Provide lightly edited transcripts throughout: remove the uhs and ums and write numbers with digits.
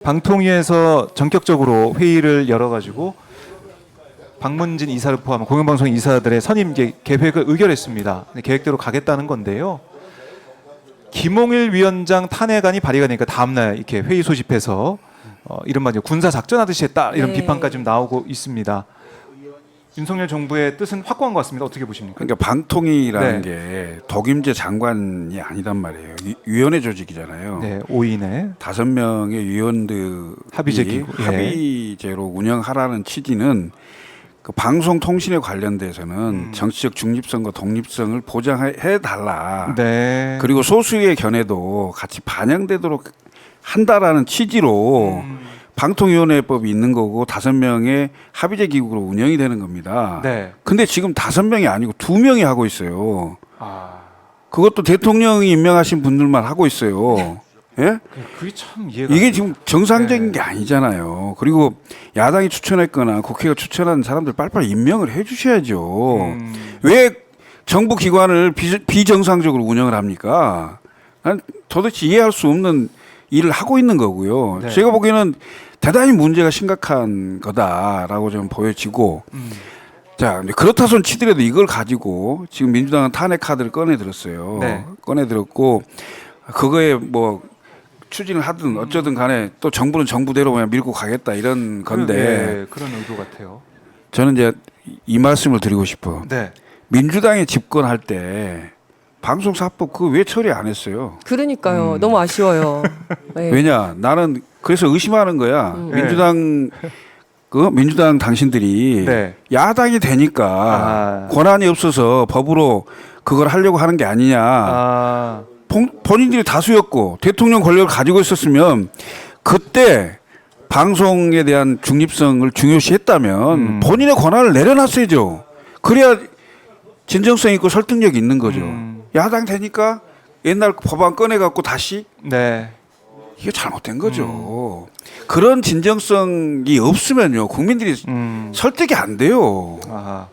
방통위에서 전격적으로 회의를 열어가지고 박문진 이사를 포함한 공영방송 이사들의 선임 계획을 의결했습니다. 계획대로 가겠다는 건데요. 김홍일 위원장 탄핵안이 발의가 되니까 다음날 이렇게 회의 소집해서 이른바 이제 군사 작전하듯이 했다 이런 비판까지 좀 나오고 있습니다. 윤석열 정부의 뜻은 확고한 것 같습니다. 어떻게 보십니까? 그러니까 방통위라는 게 독임제 장관이 아니단 말이에요. 위원회 조직이잖아요. 네, 5인의 5명의 위원들이 합의제 기구, 합의제로 운영하라는 취지는 그 방송통신에 관련돼서는 정치적 중립성과 독립성을 보장해 달라. 네. 그리고 소수의 견해도 같이 반영되도록 한다라는 취지로 방통위원회법이 있는 거고 5명의 합의제 기구로 운영이 되는 겁니다. 네. 근데 지금 5명이 아니고 2명이 하고 있어요. 아, 그것도 대통령이 임명하신 분들만 하고 있어요. 예? 그게 참 이해가 이게 지금 정상적인 게 아니잖아요. 그리고 야당이 추천했거나 국회가 추천한 사람들 빨리빨리 임명을 해 주셔야죠. 왜 정부 기관을 비정상적으로 운영을 합니까? 난 도대체 이해할 수 없는 일을 하고 있는 거고요. 네. 제가 보기에는 대단히 문제가 심각한 거다라고 좀 보여지고 자, 그렇다 손 치더라도 이걸 가지고 지금 민주당은 탄핵 카드를 꺼내 들었어요. 네. 꺼내 들었고 그거에 뭐 추진을 하든 어쩌든 간에 또 정부는 정부대로 그냥 밀고 가겠다 이런 건데 네, 그런 의도 같아요. 저는 이제 이 말씀을 드리고 싶어요. 네. 민주당이 집권할 때 방송사법 그거 왜 처리 안 했어요? 그러니까요. 너무 아쉬워요. 네. 왜냐? 나는 그래서 의심하는 거야. 민주당 당신들이 네. 야당이 되니까 권한이 없어서 법으로 그걸 하려고 하는 게 아니냐. 아, 본인들이 다수였고 대통령 권력을 가지고 있었으면 그때 방송에 대한 중립성을 중요시했다면 본인의 권한을 내려놨어야죠. 그래야 진정성 있고 설득력이 있는 거죠. 야당 되니까 옛날 법안 꺼내갖고 다시 네. 이게 잘못된 거죠. 그런 진정성이 없으면요 국민들이 설득이 안 돼요. 아,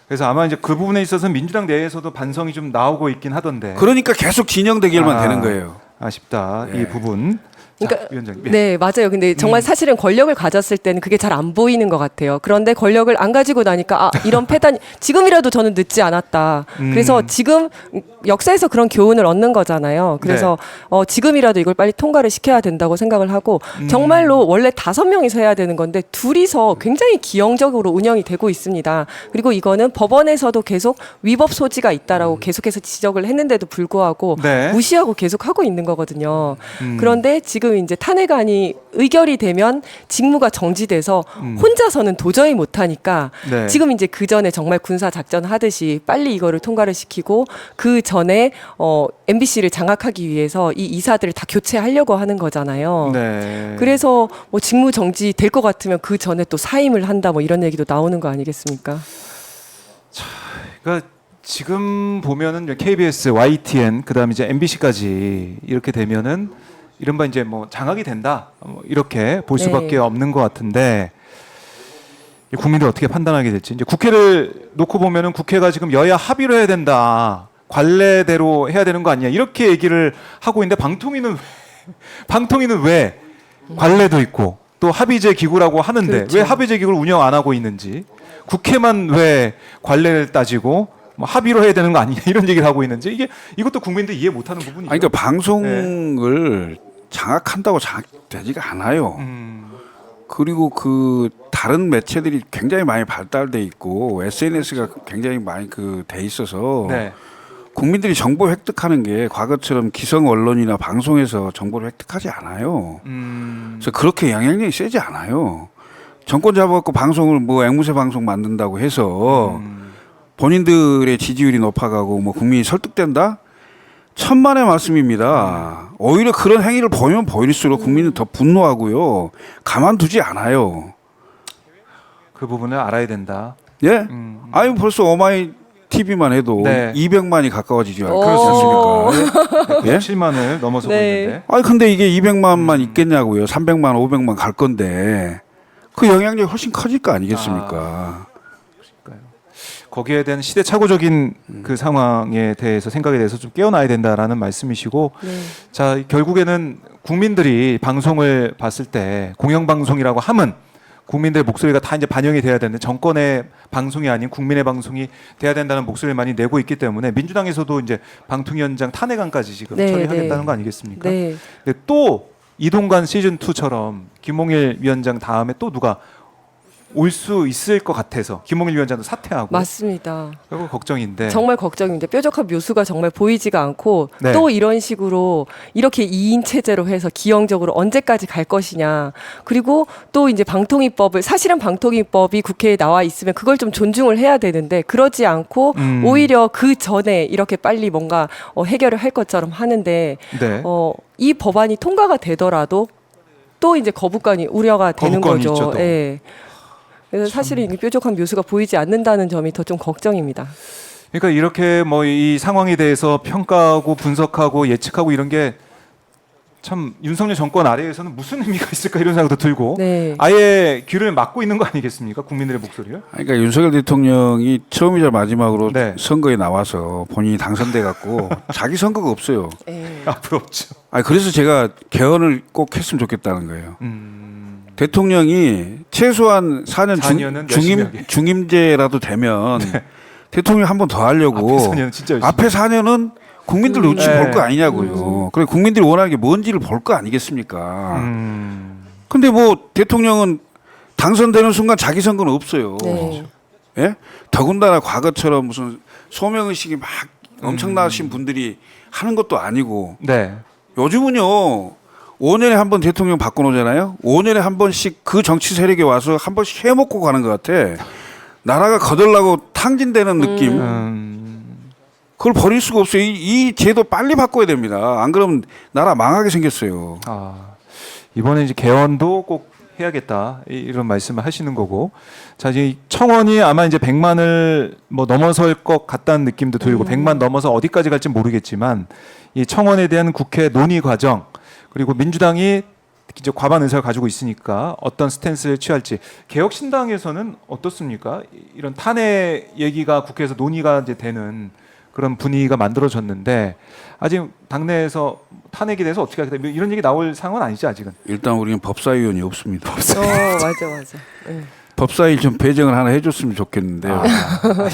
그래서 아마 이제 그 부분에 있어서 민주당 내에서도 반성이 좀 나오고 있긴 하던데. 그러니까 계속 진영 대결만 되는 거예요. 아쉽다. 네. 이 부분. 그러니까 자, 위원장님. 네, 맞아요. 근데 정말 사실은 권력을 가졌을 때는 그게 잘 안 보이는 것 같아요. 그런데 권력을 안 가지고 나니까 아, 이런 패단이 지금이라도 저는 늦지 않았다. 그래서 지금 역사에서 그런 교훈을 얻는 거잖아요. 그래서 지금이라도 이걸 빨리 통과를 시켜야 된다고 생각을 하고 정말로 원래 5명이서 해야 되는 건데 둘이서 굉장히 기형적으로 운영이 되고 있습니다. 그리고 이거는 법원에서도 계속 위법 소지가 있다라고 계속해서 지적을 했는데도 불구하고 네. 무시하고 계속 하고 있는 거거든요. 그런데 지금 이제 탄핵안이 의결이 되면 직무가 정지돼서 혼자서는 도저히 못하니까 네. 지금 이제 그 전에 정말 군사 작전 하듯이 빨리 이거를 통과를 시키고 그 전에 MBC를 장악하기 위해서 이 이사들을 다 교체하려고 하는 거잖아요. 네. 그래서 뭐 직무 정지 될 것 같으면 그 전에 또 사임을 한다 뭐 이런 얘기도 나오는 거 아니겠습니까? 그러니까 지금 보면은 KBS, YTN, 그다음에 이제 MBC까지 이렇게 되면은 이른바 이제 뭐 장악이 된다. 뭐 이렇게 볼 수밖에 네. 없는 것 같은데 국민들 어떻게 판단하게 될지. 이제 국회를 놓고 보면은 국회가 지금 여야 합의로 해야 된다. 관례대로 해야 되는 거 아니냐. 이렇게 얘기를 하고 있는데 방통위는 왜 관례도 있고 또 합의제 기구라고 하는데 그렇죠. 왜 합의제 기구를 운영 안 하고 있는지, 국회만 왜 관례를 따지고 뭐 합의로 해야 되는 거 아니냐 이런 얘기를 하고 있는지 이것도 국민들이 이해 못하는 부분이죠. 아니, 그러니까 방송을 장악한다고 장악되지가 않아요. 그리고 그 다른 매체들이 굉장히 많이 발달돼 있고 SNS가 굉장히 많이 돼 있어서 네. 국민들이 정보 획득하는 게 과거처럼 기성 언론이나 방송에서 정보를 획득하지 않아요. 그래서 그렇게 영향력이 세지 않아요. 정권 잡아갖고 방송을 뭐 앵무새 방송 만든다고 해서 본인들의 지지율이 높아가고 뭐 국민이 설득된다? 천만의 말씀입니다. 오히려 그런 행위를 보이면 보일수록 국민은 더 분노하고요. 가만두지 않아요. 그 부분을 알아야 된다. 예? 아니 벌써 오마이 TV만 해도 네. 200만이 가까워지지 오. 않습니까? 예? 7만을 넘어서고 네. 있는데. 아니 근데 이게 200만만 있겠냐고요. 300만, 500만 갈 건데 그 영향력이 훨씬 커질 거 아니겠습니까? 거기에 대한 시대착오적인 그 상황에 대해서 생각에 대해서 좀 깨어나야 된다라는 말씀이시고 네. 자 결국에는 국민들이 방송을 봤을 때 공영방송이라고 함은 국민들의 목소리가 다 이제 반영이 돼야 되는데 정권의 방송이 아닌 국민의 방송이 돼야 된다는 목소리를 많이 내고 있기 때문에 민주당에서도 이제 방통위원장 탄핵안까지 지금 네, 처리하겠다는 네. 거 아니겠습니까? 네. 근데 또 이동관 시즌 2처럼 김홍일 위원장 다음에 또 누가 올 수 있을 것 같아서 김홍일 위원장도 사퇴하고 맞습니다. 그거 걱정인데 정말 걱정인데 뾰족한 묘수가 정말 보이지가 않고 네. 또 이런 식으로 이렇게 2인 체제로 해서 기형적으로 언제까지 갈 것이냐. 그리고 또 이제 방통위법을 사실은 방통위법이 국회에 나와 있으면 그걸 좀 존중을 해야 되는데 그러지 않고 오히려 그 전에 이렇게 빨리 뭔가 해결을 할 것처럼 하는데 네. 이 법안이 통과가 되더라도 또 이제 거부감이 우려가 되는 거부감이 거죠. 있죠, 또. 예. 그래서 사실은 이 뾰족한 묘수가 보이지 않는다는 점이 더 좀 걱정입니다. 그러니까 이렇게 뭐 이 상황에 대해서 평가하고 분석하고 예측하고 이런 게 참 윤석열 정권 아래에서는 무슨 의미가 있을까 이런 생각도 들고 네. 아예 귀를 막고 있는 거 아니겠습니까? 국민들의 목소리를. 그러니까 윤석열 대통령이 처음이자 마지막으로 네. 선거에 나와서 본인이 당선돼 갖고 자기 선거가 없어요. 예. 앞으로 없죠. 그래서 제가 개헌을 꼭 했으면 좋겠다는 거예요. 대통령이 최소한 4년 4년은 열심히 하게. 중임제라도 되면 대통령 한 번 더 하려고 앞에 4년은 진짜 열심히 앞에 4년은 국민들 눈치 네. 볼 거 아니냐고요. 그래 국민들이 원하는 게 뭔지를 볼 거 아니겠습니까? 음. 근데 뭐 대통령은 당선되는 순간 자기 선거는 없어요. 네. 예? 더군다나 과거처럼 무슨 소명의식이 막 엄청나신 분들이 하는 것도 아니고 네. 요즘은요 5년에 한 번 대통령 바꿔놓잖아요. 5년에 한 번씩 그 정치 세력에 와서 한 번씩 해먹고 가는 것 같아. 나라가 거덜나고 탕진되는 느낌. 그걸 버릴 수가 없어요. 이 제도 빨리 바꿔야 됩니다. 안 그러면 나라 망하게 생겼어요. 이번에 이제 개헌도 꼭 해야겠다 이런 말씀을 하시는 거고 자 이제 청원이 아마 이제 100만을 뭐 넘어설 것 같다는 느낌도 들고 100만 넘어서 어디까지 갈지 모르겠지만 이 청원에 대한 국회 논의 과정 그리고 민주당이 이제 과반 의사를 가지고 있으니까 어떤 스탠스를 취할지 개혁신당에서는 어떻습니까? 이런 탄핵 얘기가 국회에서 논의가 이제 되는 그런 분위기가 만들어졌는데 아직 당내에서 탄핵에 대해서 어떻게 하겠다 이런 얘기 나올 상황은 아니지 아직은. 일단 우리는 법사위원이 없습니다. 맞아. 예. 법사위 좀 배정을 하나 해줬으면 좋겠는데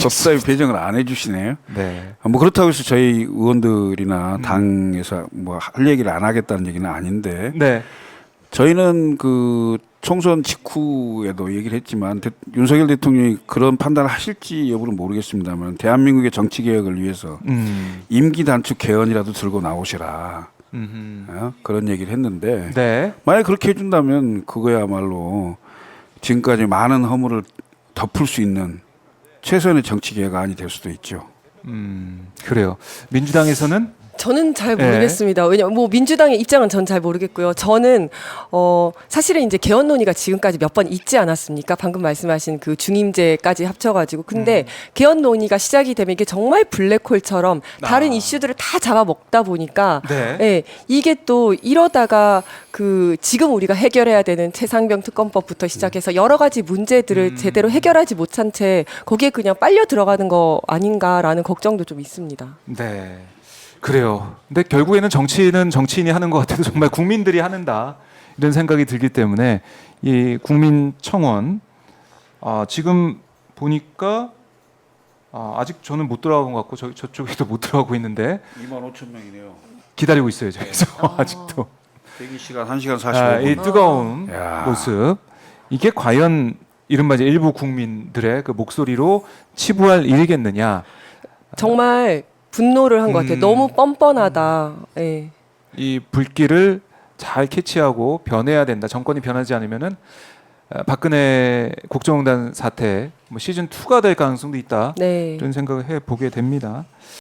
법사위 배정을 안 해주시네요. 네. 뭐 그렇다고 해서 저희 의원들이나 당에서 뭐 할 얘기를 안 하겠다는 얘기는 아닌데 네. 저희는 그 총선 직후에도 얘기를 했지만 윤석열 대통령이 그런 판단을 하실지 여부는 모르겠습니다만 대한민국의 정치 개혁을 위해서 임기 단축 개헌이라도 들고 나오시라 그런 얘기를 했는데 네. 만약 그렇게 해준다면 그거야말로 지금까지 많은 허물을 덮을 수 있는 최선의 정치 개혁안이 될 수도 있죠. 그래요. 민주당에서는 저는 잘 모르겠습니다. 왜냐면 뭐 민주당의 입장은 전 잘 모르겠고요. 저는 사실은 이제 개헌 논의가 지금까지 몇 번 있지 않았습니까? 방금 말씀하신 그 중임제까지 합쳐가지고 근데 개헌 논의가 시작이 되면 이게 정말 블랙홀처럼 다른 이슈들을 다 잡아먹다 보니까 네. 예, 이게 또 이러다가 그 지금 우리가 해결해야 되는 최상병 특검법부터 시작해서 여러 가지 문제들을 제대로 해결하지 못한 채 거기에 그냥 빨려 들어가는 거 아닌가라는 걱정도 좀 있습니다. 네. 그래요. 근데 결국에는 정치는 정치인이 하는 것 같아도 정말 국민들이 하는다 이런 생각이 들기 때문에 이 국민청원 지금 보니까 아직 저는 못 들어간 것 같고 저쪽에도 못 들어가고 있는데 25,000명이네요. 기다리고 있어요 저기서 아직도. 대기 시간 1시간 45분. 이 뜨거운 야. 모습 이게 과연 이른바 이제 일부 국민들의 그 목소리로 치부할 일이겠느냐. 정말 분노를 한 것 같아요. 너무 뻔뻔하다. 예. 이 불길을 잘 캐치하고 변해야 된다. 정권이 변하지 않으면은 박근혜 국정농단 사태 뭐 시즌 2가 될 가능성도 있다. 네. 이런 생각을 해 보게 됩니다.